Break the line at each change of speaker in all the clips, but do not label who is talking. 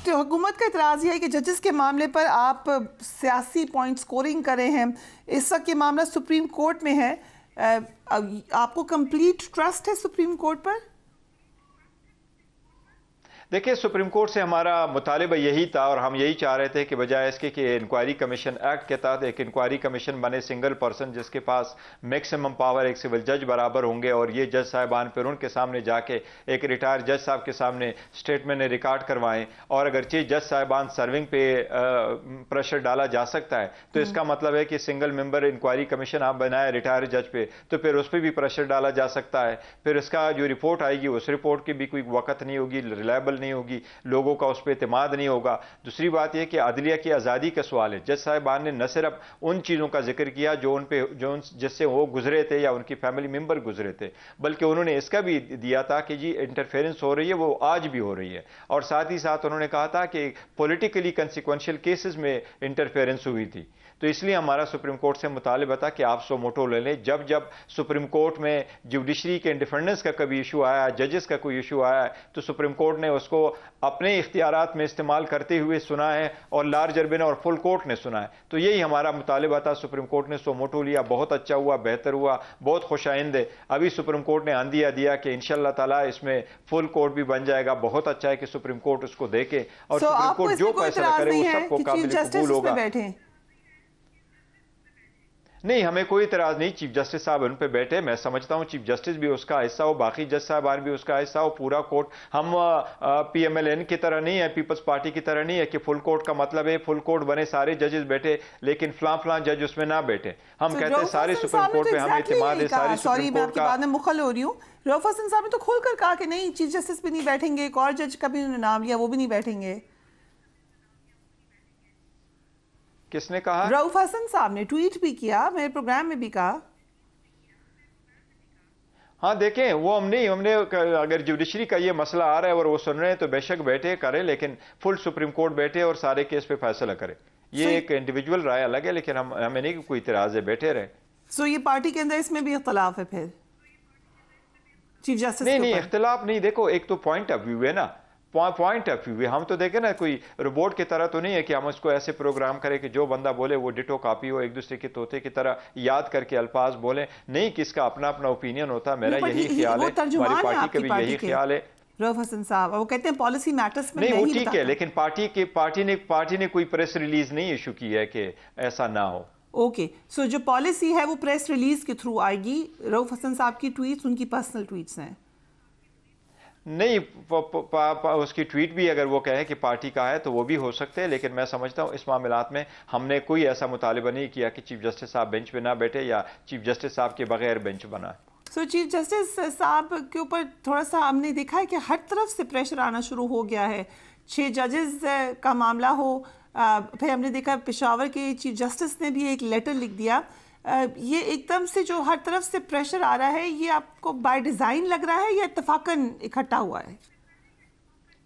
तो हुकूमत का इतराज़ यह है कि जजेस के मामले पर आप सियासी पॉइंट स्कोरिंग कर रहे हैं। इस वक्त ये मामला सुप्रीम कोर्ट में है। आपको कंप्लीट ट्रस्ट है सुप्रीम कोर्ट पर?
देखिए, सुप्रीम कोर्ट से हमारा मुतालिबा यही था और हम यही चाह रहे थे कि बजाय इसके कि इंक्वायरी कमीशन एक्ट के तहत एक इंक्वायरी कमीशन बने, सिंगल पर्सन जिसके पास मैक्सिमम पावर एक सिविल जज बराबर होंगे, और ये जज साहिबान फिर उनके सामने जाके एक रिटायर जज साहब के सामने स्टेटमेंट ने रिकॉर्ड करवाएं। और अगरचे जज साहिबान सर्विंग पे प्रेशर डाला जा सकता है, तो इसका मतलब है कि सिंगल मेंबर इंक्वायरी कमीशन आप बनाए रिटायर जज पे, तो फिर उस पर भी प्रेशर डाला जा सकता है। फिर इसका जो रिपोर्ट आएगी उस रिपोर्ट की भी कोई वक़्त नहीं होगी, रिलायबल नहीं होगी, लोगों का उस पर एतमाद नहीं होगा। दूसरी बात यह कि अदलिया की आज़ादी का सवाल है। जज साहिबान ने न सिर्फ उन चीज़ों का जिक्र किया जो जिससे वो गुजरे थे या उनकी फैमिली मेंबर गुजरे थे, बल्कि उन्होंने इसका भी दिया था कि जी इंटरफेरेंस हो रही है, वो आज भी हो रही है। और साथ ही साथ उन्होंने कहा था कि पॉलिटिकली कंसिक्वेंशियल केसेस में इंटरफेरेंस हुई थी। तो इसलिए हमारा सुप्रीम कोर्ट से मुतालिबा था कि आप सो मोटो ले लें। जब जब सुप्रीम कोर्ट में जुडिशरी के इंडिपेंडेंस का कभी इशू आया, जजेस का कोई इशू आया, तो सुप्रीम कोर्ट ने उसको अपने इख्तियारात में इस्तेमाल करते हुए सुना है और लार्जर बिन और फुल कोर्ट ने सुना है। तो यही हमारा मुतालिबा था। सुप्रीम कोर्ट ने सो मोटो लिया, बहुत अच्छा हुआ, बेहतर हुआ, बहुत खुशाइंद है। अभी सुप्रीम कोर्ट ने आंदिया दिया कि इंशाअल्लाह ताला इसमें फुल कोर्ट भी बन जाएगा। बहुत अच्छा है कि सुप्रीम कोर्ट उसको देखे और सुप्रीम कोर्ट जो फैसला करे वो सबको काबिल कबूल होगा। नहीं, हमें कोई इतराज नहीं, चीफ जस्टिस साहब उन पे बैठे। मैं समझता हूँ चीफ जस्टिस भी उसका हिस्सा हो, बाकी जज साहबान भी उसका हिस्सा हो, पूरा कोर्ट। हम PMLN की तरह नहीं है, पीपल्स पार्टी की तरह नहीं है कि फुल कोर्ट का मतलब है फुल कोर्ट बने, सारे जजेस बैठे, लेकिन फलां जज उसमें ना बैठे। हम कहते हैं सारे सुप्रीम कोर्ट पे हमें इत्मीनाद है, सारी सुप्रीम कोर्ट का।
बाद में मुखल हो रही हूँ, रऊफ हसन साहब ने तो खुलकर कहा कि नहीं, चीफ जस्टिस भी नहीं बैठेंगे, एक और जज का भी उन्होंने नाम लिया, वो भी नहीं बैठेंगे।
किसने कहा?
रऊफ हसन साहब ने ट्वीट भी किया, मेरे प्रोग्राम में भी कहा।
हाँ देखें, वो हमने अगर जुडिशरी का ये मसला आ रहा है और वो सुन रहे हैं तो बेशक बैठे करें, लेकिन फुल सुप्रीम कोर्ट बैठे और सारे केस पे फैसला करें। ये एक इंडिविजुअल राय अलग है, लेकिन हमें नहीं कोई इतराज है, बैठे रहे।
सो ये पार्टी के अंदर इसमें भी इख्तलाफ है फिर चीफ जस्टिस?
नहीं, इख्तलाफ नहीं। देखो, एक तो पॉइंट ऑफ व्यू है ना, पॉइंट ऑफ व्यू। हम तो देखें ना, कोई रोबोट की तरह तो नहीं है कि हम उसको ऐसे प्रोग्राम करें कि जो बंदा बोले वो डिटो कॉपी हो, एक दूसरे के तोते की तरह याद करके अल्फाज बोले। नहीं, किसका अपना अपना ओपिनियन होता है। मेरा यही ख्याल है, हमारी पार्टी का भी यही ख्याल है।
रऊफ हसन साहब वो कहते हैं पॉलिसी मैटर्स में
नहीं, वो ठीक है, लेकिन पार्टी ने कोई प्रेस रिलीज नहीं इशू की है कि ऐसा ना हो।
ओके, सो जो पॉलिसी है वो प्रेस रिलीज के थ्रू आएगी। रऊफ हसन साहब की ट्वीट्स उनकी पर्सनल ट्वीट्स हैं?
नहीं, उसकी ट्वीट भी अगर वो कहे कि पार्टी का है तो वो भी हो सकते हैं, लेकिन मैं समझता हूँ इस मामलात में हमने कोई ऐसा मुतालिबा नहीं किया कि चीफ जस्टिस साहब बेंच पे ना बैठे या चीफ जस्टिस साहब के बगैर बेंच बना।
सो चीफ जस्टिस साहब के ऊपर थोड़ा सा हमने देखा है कि हर तरफ से प्रेशर आना शुरू हो गया है। 6 जजेस का मामला हो, फिर हमने देखा पेशावर के चीफ जस्टिस ने भी एक लेटर लिख दिया। ये एकदम से जो हर तरफ से प्रेशर आ रहा है, ये आपको बाय डिज़ाइन लग रहा है या इत्तफाकन इकट्ठा हुआ है?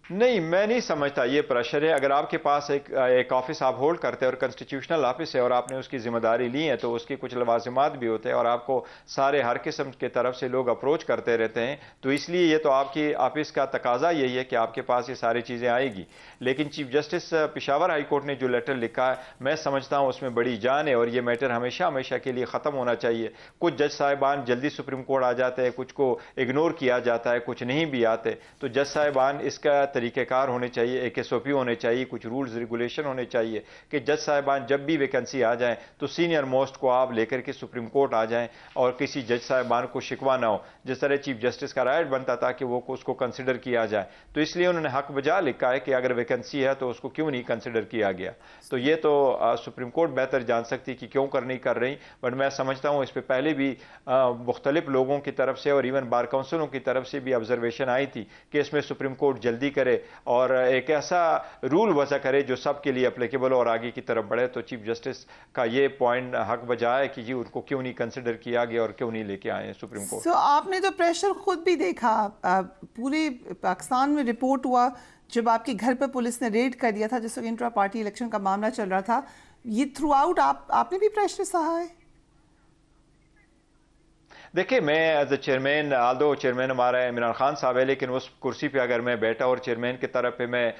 नहीं, मैं नहीं समझता ये प्रेशर है। अगर आपके पास एक ऑफिस आप होल्ड करते हैं और कॉन्स्टिट्यूशनल ऑफिस है और आपने उसकी जिम्मेदारी ली है, तो उसके कुछ लवाजिमात भी होते हैं और आपको सारे हर किस्म के तरफ से लोग अप्रोच करते रहते हैं। तो इसलिए ये तो आपकी ऑफिस का तकाजा यही है कि आपके पास ये सारी चीज़ें आएगी। लेकिन chief justice Peshawar high court ने जो लेटर लिखा है, मैं समझता हूँ उसमें बड़ी जान है और ये मैटर हमेशा हमेशा के लिए ख़त्म होना चाहिए। कुछ जज साहिबान जल्दी सुप्रीम कोर्ट आ जाते हैं, कुछ को इग्नोर किया जाता है, कुछ नहीं भी आते। तो जज साहिबान इसका तरीक़ेकार होने चाहिए, एक SOP होने चाहिए, कुछ रूल्स रेगुलेशन होने चाहिए कि जज साहिबान जब भी वैकेंसी आ जाए तो सीनियर मोस्ट को आप लेकर के सुप्रीम कोर्ट आ जाएं और किसी जज साहिबान को शिकवा ना हो। जिस तरह चीफ जस्टिस का राइट बनता था कि वो उसको कंसिडर किया जाए, तो इसलिए उन्होंने हक बजा लिखा है कि अगर वैकेंसी है तो उसको क्यों नहीं कंसिडर किया गया। तो ये तो सुप्रीम कोर्ट बेहतर जान सकती कि क्यों नहीं कर रही, बट मैं समझता हूँ इस पर पहले भी मुख्तलिफ लोगों की तरफ से और इवन बार काउंसिलों की तरफ से भी ऑब्जर्वेशन आई थी कि इसमें सुप्रीम कोर्ट जल्दी करे और एक ऐसा रूल वजह करे जो सबके लिए एप्लीकेबल और आगे की तरफ बढ़े। तो चीफ जस्टिस का ये पॉइंट हक बजा है कि जी उनको क्यों नहीं कंसिडर किया गया और क्यों नहीं लेके आए सुप्रीम कोर्ट।
तो आपने तो प्रेशर खुद भी देखा, पूरे पाकिस्तान में रिपोर्ट हुआ जब आपके घर पर पुलिस ने रेड कर दिया था, जिस वक्त इंट्रा पार्टी इलेक्शन का मामला चल रहा था। ये थ्रू आउट आपने भी प्रेशर सहा है?
देखिए, मैं as a chairman, although chairman हमारा इमरान खान साहब है, लेकिन उस कुर्सी पे अगर मैं बैठा और चेयरमैन की तरफ पे मैं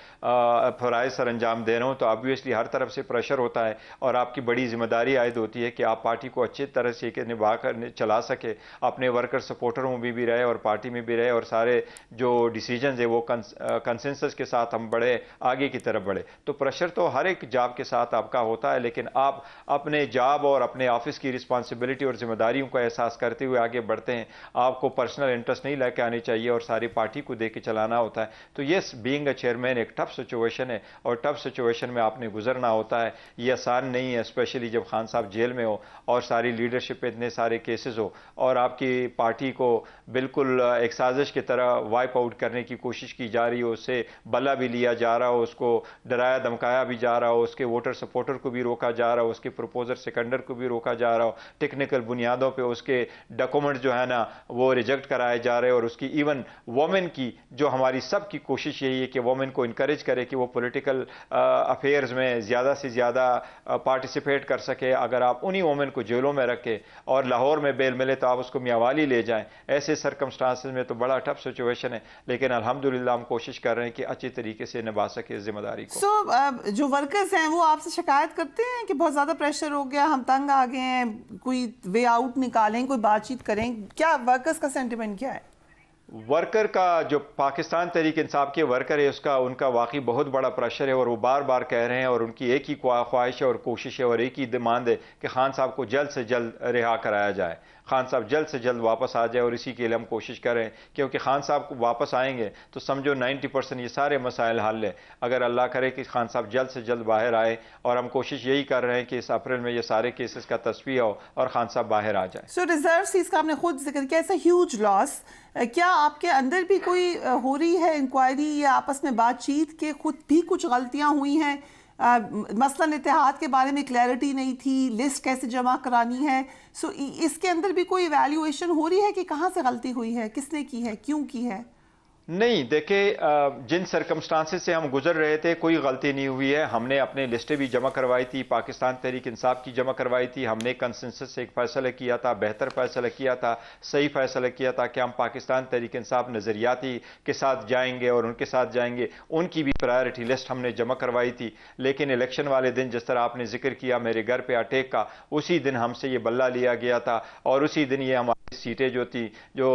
फ़राइज़ सर अंजाम दे रहा हूँ, तो ऑब्वियसली हर तरफ से प्रेशर होता है और आपकी बड़ी जिम्मेदारी आयद होती है कि आप पार्टी को अच्छी तरह से निभा कर चला सके, अपने वर्कर सपोर्टरों में भी रहे और पार्टी में भी रहे, और सारे जो डिसीजन है वो कंसेंसस के साथ हम बढ़े, आगे की तरफ बढ़े। तो प्रेशर तो हर एक जॉब के साथ आपका होता है, लेकिन आप अपने जॉब और अपने ऑफिस की रिस्पॉन्सिबिलिटी और जिम्मेदारियों का एहसास करते हुए आगे बढ़ते हैं। आपको पर्सनल इंटरेस्ट नहीं लेके आनी चाहिए और सारी पार्टी को देके चलाना होता है। तो यस, बीइंग अ चेयरमैन एक टफ सिचुएशन है और टफ सिचुएशन में आपने गुजरना होता है। ये आसान नहीं है, स्पेशली जब खान साहब जेल में हो और सारी लीडरशिप पे इतने सारे केसेस हो और आपकी पार्टी को बिल्कुल एक साजिश की तरह वाइप आउट करने की कोशिश की जा रही हो, उससे बल्ला भी लिया जा रहा हो, उसको डराया धमकाया भी जा रहा हो, उसके वोटर सपोर्टर को भी रोका जा रहा हो, उसके प्रपोजर सेकेंडर को भी रोका जा रहा हो, टेक्निकल बुनियादों पे उसके डॉक्यूमेंट जो है ना वो रिजेक्ट कराए जा रहे हैं, और उसकी इवन वोमेन की, जो हमारी सब की कोशिश यही है कि वोमेन को इनकरेज करे कि वो पॉलिटिकल अफेयर्स में ज़्यादा से ज़्यादा पार्टिसिपेट कर सके। अगर आप उन्हीं वोमेन को जेलों में रखें और लाहौर में बेल मिले तो आप उसको मियावाली ले जाएं, ऐसे सरकमस्टांसेस में तो बड़ा टफ सिचुएशन है, लेकिन अल्हम्दुलिल्लाह हम कोशिश कर रहे हैं कि अच्छी तरीके से निभा सके इस जिम्मेदारी को।
जो वर्कर्स हैं वो आपसे शिकायत करते हैं कि बहुत ज़्यादा प्रेशर हो गया, हम तंग आ गए हैं, कोई वे आउट निकालें, कोई बातचीत करें, क्या वर्कर्स का सेंटिमेंट क्या है?
वर्कर का, जो पाकिस्तान तहरीक इंसाफ के वर्कर है, उसका उनका वाकई बहुत बड़ा प्रेशर है और वो बार बार कह रहे हैं, और उनकी एक ही ख्वाहिश है और कोशिश है और एक ही डिमांड है कि खान साहब को जल्द से जल्द रिहा कराया जाए, खान साहब जल्द से जल्द वापस आ जाए। और इसी के लिए हम कोशिश कर रहे हैं, क्योंकि खान साहब को वापस आएंगे तो समझो 90% ये सारे मसाइल हल है, अगर अल्लाह करे कि खान साहब जल्द से जल्द बाहर आए। और हम कोशिश यही कर रहे हैं कि इस अप्रैल में ये सारे केसेस का तस्वीर हो और खान साहब बाहर आ जाए।
सो रिजर्व सीट का आपने खुद जिक्र किया, ऐसा ह्यूज लॉस, क्या आपके अंदर भी कोई हो रही है इंक्वायरी या आपस में बातचीत के खुद भी कुछ गलतियां हुई हैं? मसलन इत्तेहाद के बारे में क्लैरिटी नहीं थी, लिस्ट कैसे जमा करानी है, सो इसके अंदर भी कोई इवैल्यूएशन हो रही है कि कहाँ से गलती हुई है, किसने की है, क्यों की है?
नहीं, देखिए, जिन सरकमस्टांसेस से हम गुजर रहे थे कोई गलती नहीं हुई है। हमने अपने लिस्टें भी जमा करवाई थी, पाकिस्तान तहरीक इंसाफ की जमा करवाई थी, हमने कंसेंसस से एक फैसला किया था, बेहतर फैसला किया था, सही फैसला किया था कि हम पाकिस्तान तहरीक इंसाफ नज़रियाती के साथ जाएंगे और उनके साथ जाएंगे। उनकी भी प्रायोरिटी लिस्ट हमने जमा करवाई थी, लेकिन इलेक्शन वाले दिन, जिस तरह आपने जिक्र किया मेरे घर पे अटैक का, उसी दिन हमसे ये बल्ला लिया गया था और उसी दिन ये हमारी सीटें जो थी, जो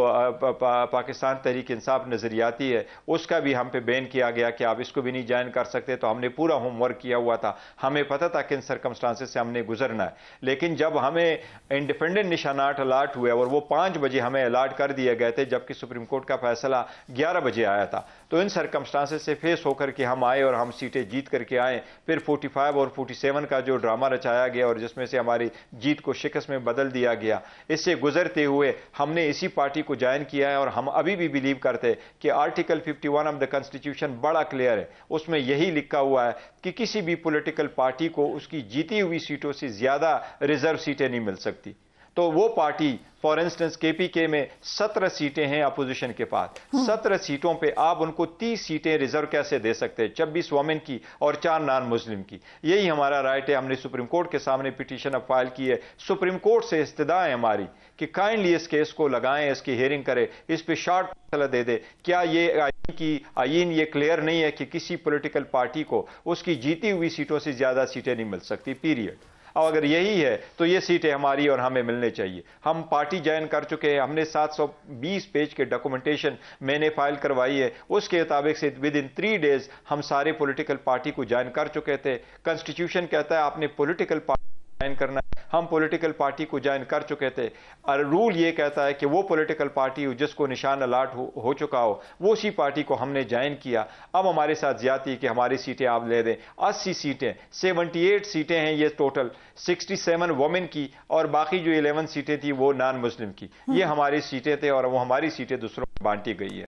पाकिस्तान तहरीक इंसाफ नज़रियाती है, उसका भी हम पे बैन किया गया कि आप इसको भी नहीं ज्वाइन कर सकते। तो हमने पूरा होमवर्क किया हुआ था, हमें पता था कि इन सरकमस्टांसेस से हमने गुजरना है। लेकिन जब हमें इंडिपेंडेंट निशानात अलाट हुए और वो 5 बजे हमें अलाट कर दिए गए थे, जबकि सुप्रीम कोर्ट का फैसला 11 बजे आया था, तो इन सरकमस्टांसेस से फेस होकर के हम आए और हम सीटें जीत करके आए। फिर 45 और 47 का जो ड्रामा रचाया गया और जिसमें से हमारी जीत को शिकस्त में बदल दिया गया, इससे गुजरते हुए हमने इसी पार्टी को ज्वाइन किया है। और हम अभी भी बिलीव करते कि आर्टिकल 51 ऑफ द कॉन्स्टिट्यूशन बड़ा क्लियर है, उसमें यही लिखा हुआ है कि किसी भी पॉलिटिकल पार्टी को उसकी जीती हुई सीटों से ज्यादा रिजर्व सीटें नहीं मिल सकती। तो वो पार्टी, फॉर इंस्टेंस केपीके में 17 सीटें हैं अपोजिशन के पास, 17 सीटों पे आप उनको 30 सीटें रिजर्व कैसे दे सकते हैं? 26 वोमेन की और 4 नॉन मुस्लिम की। यही हमारा राइट है। हमने सुप्रीम कोर्ट के सामने पिटीशन अब फाइल की है। सुप्रीम कोर्ट से इस्तदा है हमारी कि काइंडली इस केस को लगाएं, इसकी हियरिंग करें, इस पे शॉर्ट फैसला दे दे। क्या ये आईन ये क्लियर नहीं है कि किसी पॉलिटिकल पार्टी को उसकी जीती हुई सीटों से ज्यादा सीटें नहीं मिल सकती, पीरियड। और अगर यही है तो ये सीटें हमारी और हमें मिलने चाहिए। हम पार्टी ज्वाइन कर चुके हैं, हमने 720 पेज के डॉक्यूमेंटेशन मैंने फाइल करवाई है, उसके मुताबिक से विद इन 3 डेज हम सारे पॉलिटिकल पार्टी को ज्वाइन कर चुके थे। कॉन्स्टिट्यूशन कहता है आपने पॉलिटिकल पार्टी ज्वाइन करना है, हम पॉलिटिकल पार्टी को ज्वाइन कर चुके थे। और रूल ये कहता है कि वो पॉलिटिकल पार्टी जिसको निशान अलाट हो चुका हो, वो उसी पार्टी को हमने ज्वाइन किया। अब हमारे साथ ज्यादती कि हमारी सीटें आप ले दें। 80 सीटें, 78 सीटें हैं ये टोटल, 67 वोमेन की और बाकी जो 11 सीटें थी वो नॉन मुस्लिम की। ये हमारी सीटें थे और वो हमारी सीटें दूसरों को बांटी गई है।